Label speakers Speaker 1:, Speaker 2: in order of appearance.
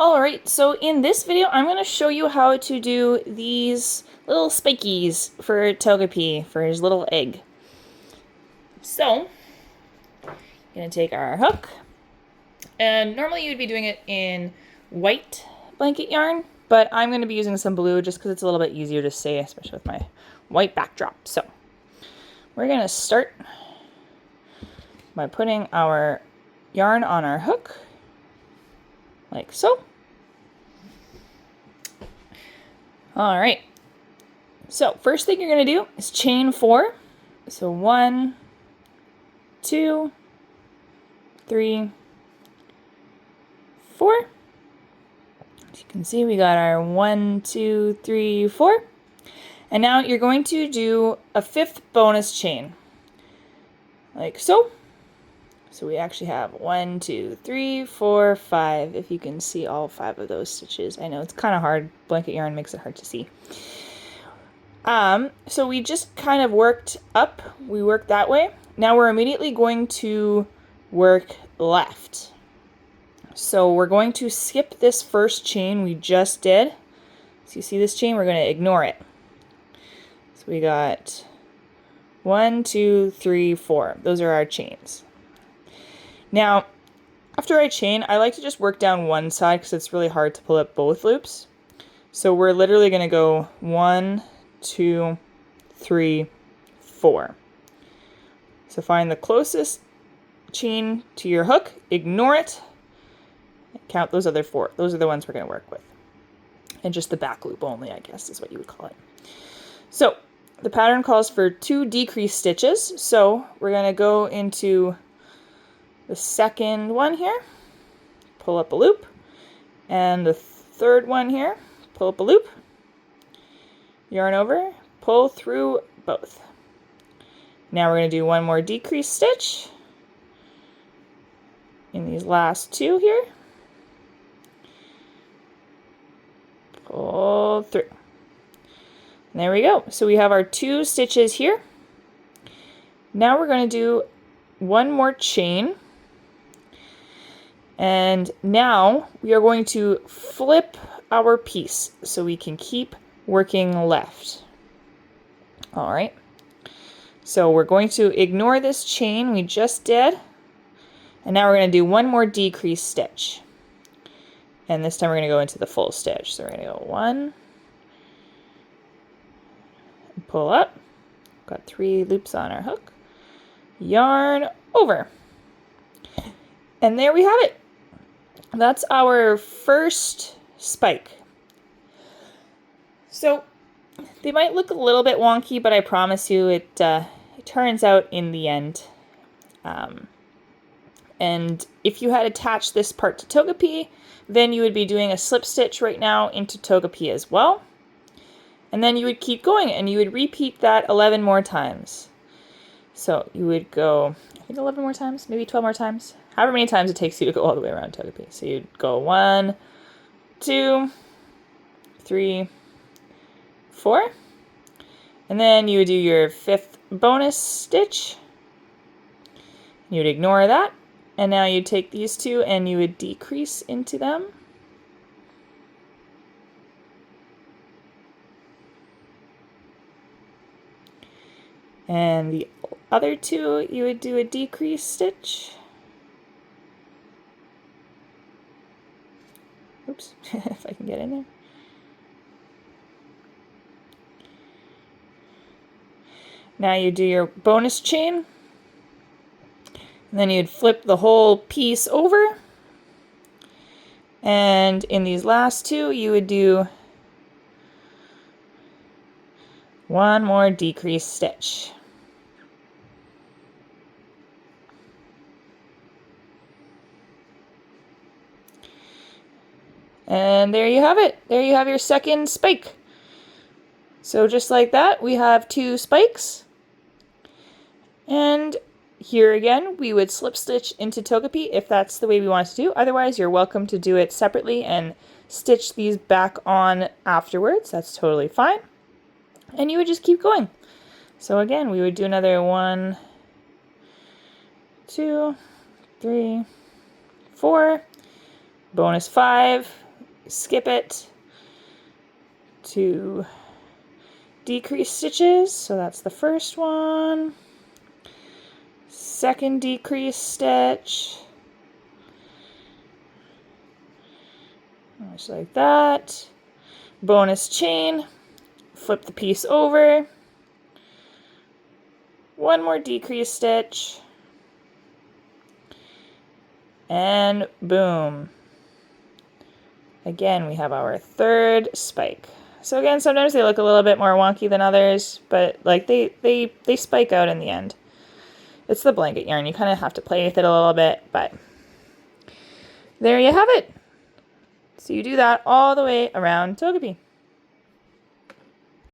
Speaker 1: Alright, so in this video I'm going to show you how to do these little spikies for Togepi, for his little egg. So, I'm going to take our hook, and normally you'd be doing it in white blanket yarn, but I'm going to be using some blue just because it's a little bit easier to say, especially with my white backdrop. So, we're going to start by putting our yarn on our hook, like so. All right, so first thing you're going to do is chain 4. So 1, 2, 3, 4. As you can see, we got our 1, 2, 3, 4. And now you're going to do a 5th bonus chain, like so. So we actually have 1, 2, 3, 4, 5, if you can see all 5 of those stitches. I know it's kind of hard. Blanket yarn makes it hard to see. So we just kind of worked up. We worked that way. Now we're immediately going to work left. So we're going to skip this first chain we just did. So you see this chain? We're going to ignore it. So we got 1, 2, 3, 4. Those are our chains. Now, after I chain, I like to just work down one side because it's really hard to pull up both loops. So we're literally going to go 1, 2, 3, 4. So find the closest chain to your hook, ignore it, and count those other 4. Those are the ones we're going to work with. And just the back loop only, I guess, is what you would call it. So the pattern calls for 2 decreased stitches. So we're going to go into the second one here, pull up a loop, and the third one here, pull up a loop, yarn over, pull through both. Now we're going to do one more decreased stitch in these last 2 here, pull through. And there we go. So we have our 2 stitches here. Now we're going to do one more chain. And now we are going to flip our piece so we can keep working left. All right. So we're going to ignore this chain we just did. And now we're going to do one more decreased stitch. And this time we're going to go into the full stitch. So we're going to go 1, pull up. Got 3 loops on our hook. Yarn over. And there we have it. That's our first spike. So they might look a little bit wonky, but I promise you it turns out in the end. And if you had attached this part to Togepi, then you would be doing a slip stitch right now into Togepi as well. And then you would keep going and you would repeat that 11 more times. So you would go, I think 11 more times, maybe 12 more times. However many times it takes you to go all the way around Togepi. So you'd go 1, 2, 3, 4. And then you would do your 5th bonus stitch. You would ignore that. And now you'd take these 2 and you would decrease into them. And the other 2, you would do a decrease stitch. Oops, if I can get in there. Now you do your bonus chain. And then you'd flip the whole piece over. And in these last 2, you would do one more decrease stitch. And there you have it. There you have your second spike. So just like that, we have 2 spikes. And here again, we would slip stitch into Togepi if that's the way we want to do. Otherwise, you're welcome to do it separately and stitch these back on afterwards. That's totally fine. And you would just keep going. So again, we would do another 1, 2, 3, 4, bonus 5, skip it to decrease stitches. So that's the first one. Second decrease stitch. Just like that. Bonus chain. Flip the piece over. One more decrease stitch. And boom. Again, we have our third spike. So again, sometimes they look a little bit more wonky than others, but like they spike out in the end. It's the blanket yarn. You kind of have to play with it a little bit, but there you have it. So you do that all the way around Togepi.